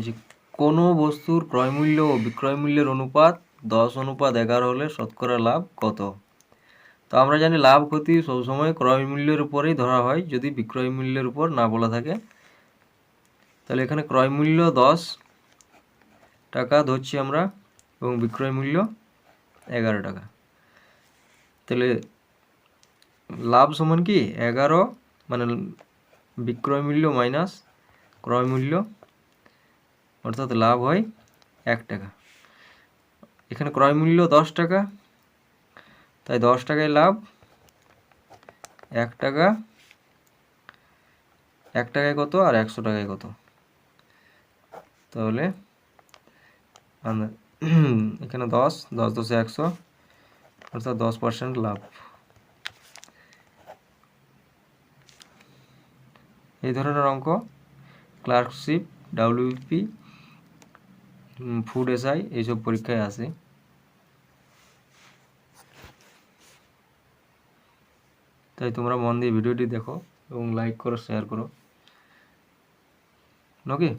যে কোনো বস্তুর ক্রয়মূল্য ও বিক্রয় মূল্যের অনুপাত 10:11 হলে শতকরা লাভ কত? তো আমরা জানি লাভ ক্ষতি সবসময় ক্রয় মূল্যের উপরেই ধরা হয় যদি বিক্রয় মূল্যের উপর না বলা থাকে। তাহলে এখানে ক্রয় মূল্য 10 টাকা ধরছি আমরা এবং বিক্রয় মূল্য 11 টাকা। তাহলে লাভ সমান কি 11 মানে বিক্রয় মূল্য মাইনাস ক্রয় মূল্য, অর্থাৎ লাভ হয় 1 টাকা। এখানে ক্রয় মূল্য 10 টাকা, তাই 10 টাকায় লাভ, 1 টাকা, 1 টাকায় কত আর 100 টাকায় কত? তাহলে এখানে 10 10 10 100, অর্থাৎ 10% লাভ। এই ধরনের অঙ্ক ক্লার্কশিপ, ডাব্লিউপি, ফুড এসআই এইসব পরীক্ষায় আসে। তাই তোমরা মন দিয়ে ভিডিওটি দেখো এবং লাইক করো, শেয়ার করো। ওকে।